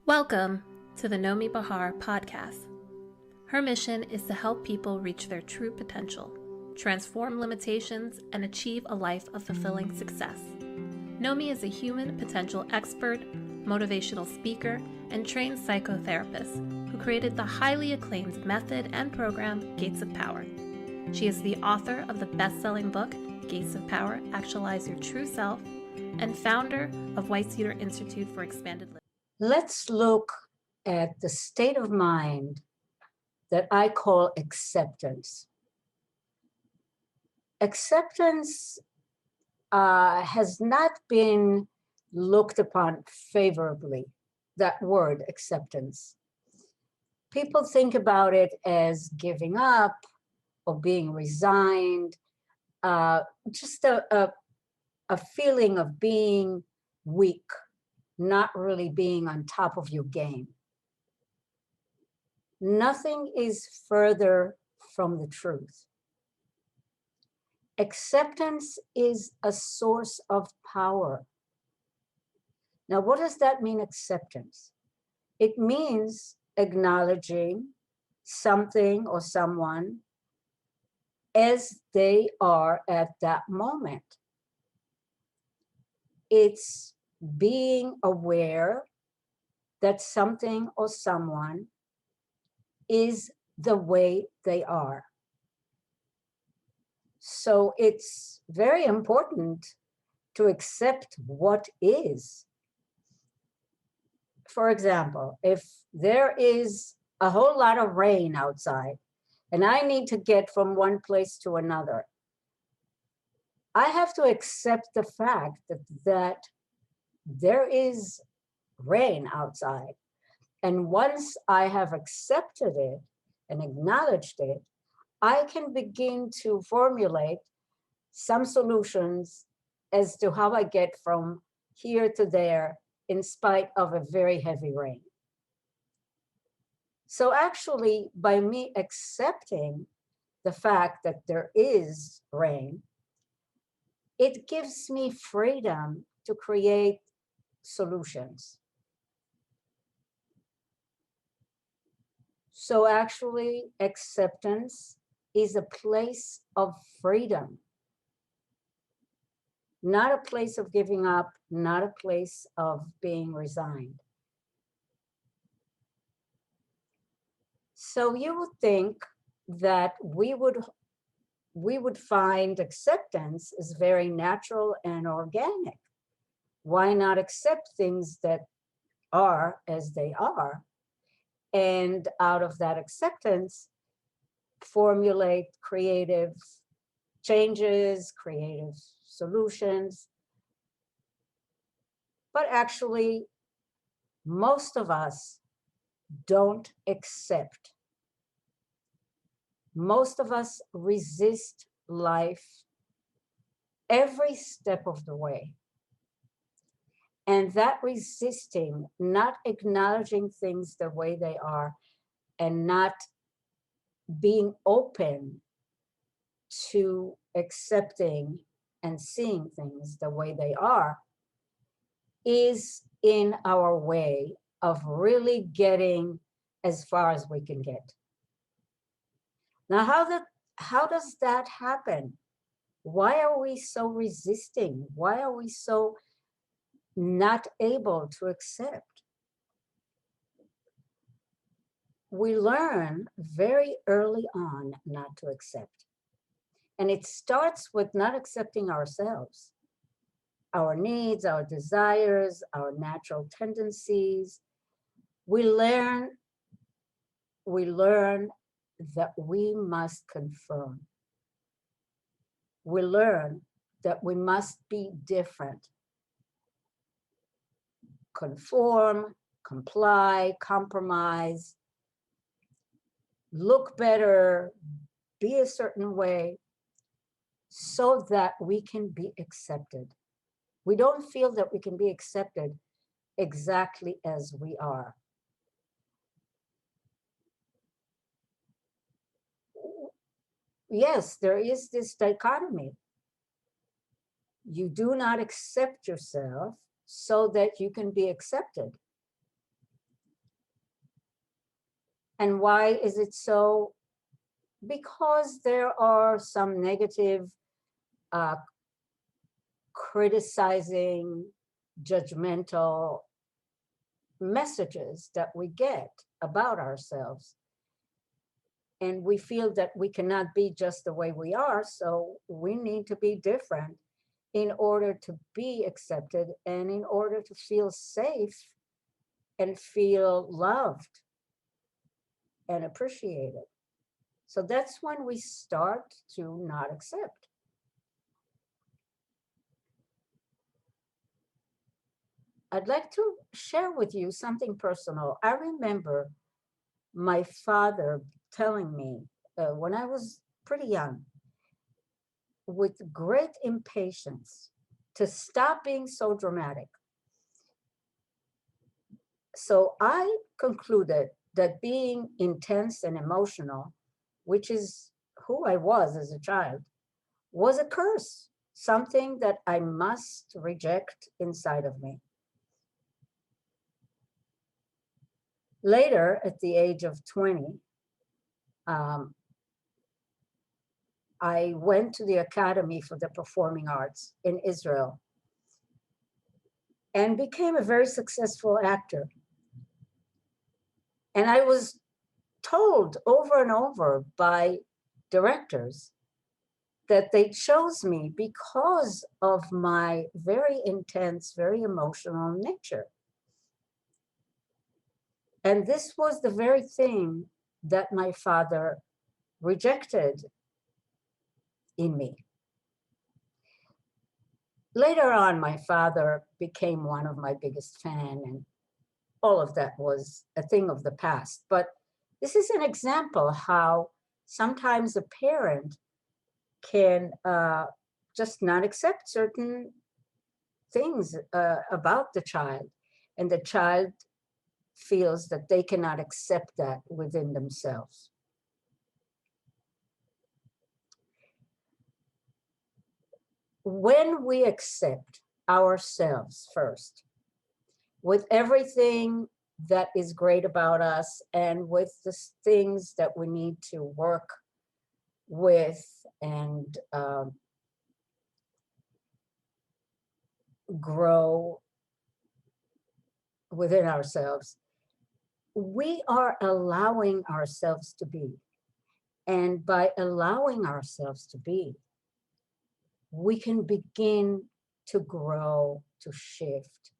Welcome to the Nomi Bachar podcast. Her mission is to help people reach their true potential, transform limitations, and achieve a life of fulfilling success. Nomi is a human potential expert, motivational speaker, and trained psychotherapist who created the highly acclaimed method and program Gates of Power. She is the author of the best-selling book Gates of Power, Actualize Your True Self, and founder of White Cedar Institute for Expanded Living. Let's look at the state of mind that I call acceptance. Acceptance has not been looked upon favorably, that word acceptance. People think about it as giving up or being resigned, just a feeling of being weak, not really being on top of your game. Nothing is further from the truth. Acceptance is a source of power. Now, what does that mean, acceptance? It means acknowledging something or someone as they are at that moment. It's being aware that something or someone is the way they are. So it's very important to accept what is. For example, if there is a whole lot of rain outside and I need to get from one place to another, I have to accept the fact that there is rain outside. And once I have accepted it and acknowledged it, I can begin to formulate some solutions as to how I get from here to there in spite of a very heavy rain. So actually, by me accepting the fact that there is rain, it gives me freedom to create solutions. So actually, acceptance is a place of freedom, not a place of giving up, not a place of being resigned. So you would think that we would find acceptance is very natural and organic. Why not accept things that are as they are? And out of that acceptance, formulate creative changes, creative solutions. But actually, most of us don't accept. Most of us resist life every step of the way. And that resisting, not acknowledging things the way they are, and not being open to accepting and seeing things the way they are, is in our way of really getting as far as we can get. Now, how does that happen? Why are we so resisting? Why are we so not able to accept? We learn very early on not to accept. And it starts with not accepting ourselves, our needs, our desires, our natural tendencies. We learn that we must conform. We learn that we must be different. Conform, comply, compromise, look better, be a certain way, so that we can be accepted. We don't feel that we can be accepted exactly as we are. Yes, there is this dichotomy. You do not accept yourself so that you can be accepted. And why is it so? Because there are some negative, uh, criticizing, judgmental messages that we get about ourselves. And we feel that we cannot be just the way we are, so we need to be different in order to be accepted and in order to feel safe and feel loved and appreciated. So that's when we start to not accept. I'd like to share with you something personal. I remember my father telling me when I was pretty young, with great impatience, to stop being so dramatic. So I concluded that being intense and emotional, which is who I was as a child, was a curse, something that I must reject inside of me. Later, at the age of 20, um, I went to the Academy for the Performing Arts in Israel and became a very successful actor. And I was told over and over by directors that they chose me because of my very intense, very emotional nature. And this was the very thing that my father rejected in me. Later on, my father became one of my biggest fans, and all of that was a thing of the past. But this is an example how sometimes a parent can just not accept certain things about the child, and the child feels that they cannot accept that within themselves. When we accept ourselves first, with everything that is great about us and with the things that we need to work with and grow within ourselves, we are allowing ourselves to be. And by allowing ourselves to be, we can begin to grow, to shift,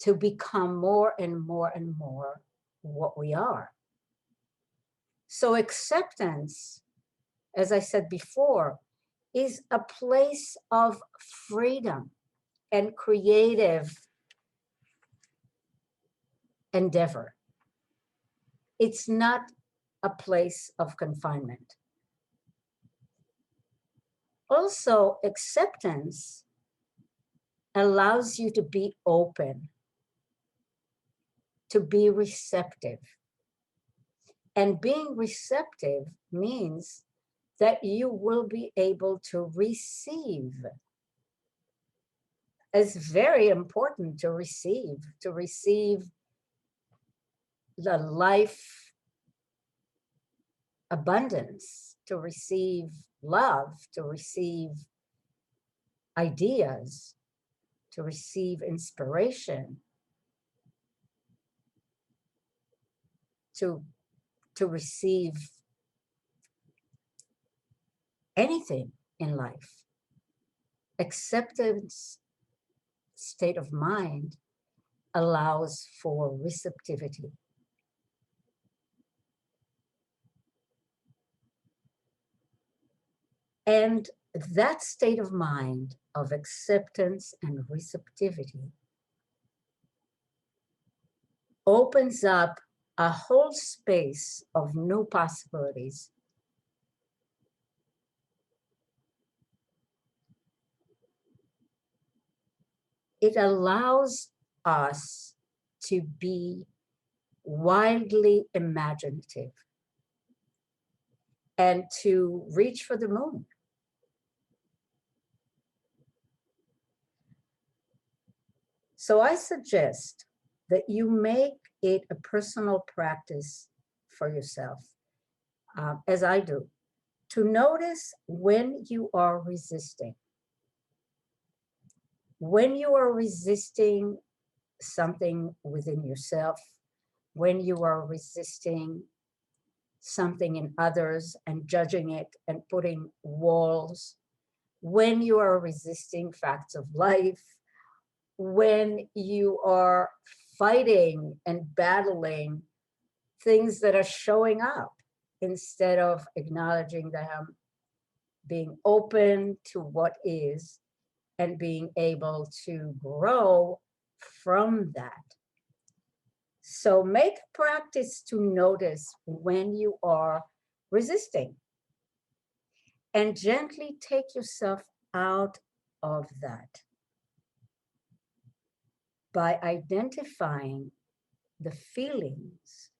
to become more and more and more what we are. So, acceptance, as I said before, is a place of freedom and creative endeavor. It's not a place of confinement. Also, acceptance allows you to be open, to be receptive. And being receptive means that you will be able to receive. It's very important to receive the life abundance, to receive love, to receive ideas, to receive inspiration, to, to receive anything in life. Acceptance state of mind allows for receptivity. And that state of mind of acceptance and receptivity opens up a whole space of new possibilities. It allows us to be wildly imaginative and to reach for the moon. So I suggest that you make it a personal practice for yourself, as I do, to notice when you are resisting. When you are resisting something within yourself, when you are resisting something in others and judging it and putting walls, when you are resisting facts of life, when you are fighting and battling things that are showing up instead of acknowledging them, being open to what is, and being able to grow from that. So make practice to notice when you are resisting and gently take yourself out of that by identifying the feelings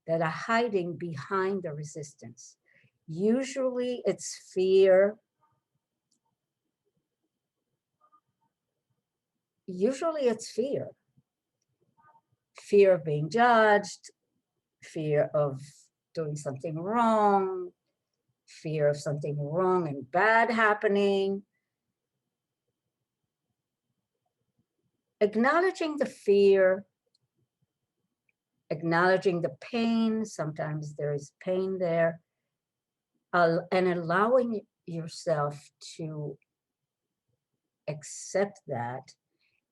that are hiding behind the resistance. Usually it's fear. Usually it's fear. Fear of being judged, fear of doing something wrong, fear of something wrong and bad happening. Acknowledging the fear, acknowledging the pain, sometimes there is pain there, and allowing yourself to accept that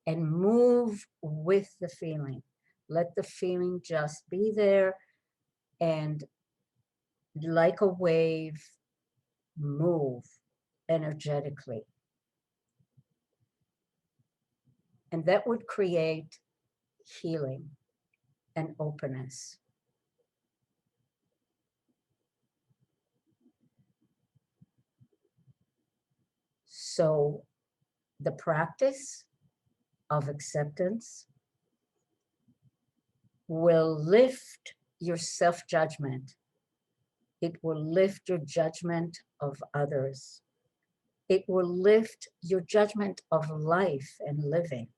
and move with the feeling. Let the feeling just be there and, like a wave, move energetically. And that would create healing and openness. So the practice of acceptance will lift your self-judgment. It will lift your judgment of others. It will lift your judgment of life and living.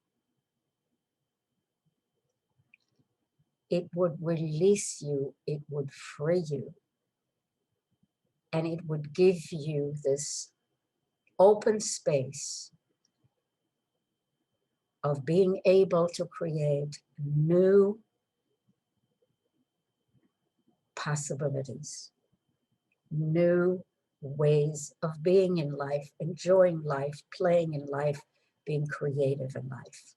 It would release you, it would free you, and it would give you this open space of being able to create new possibilities, new ways of being in life, enjoying life, playing in life, being creative in life.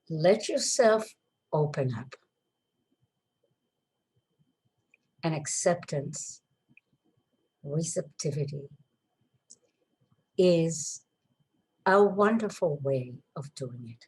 Let yourself open up. And acceptance, receptivity is a wonderful way of doing it.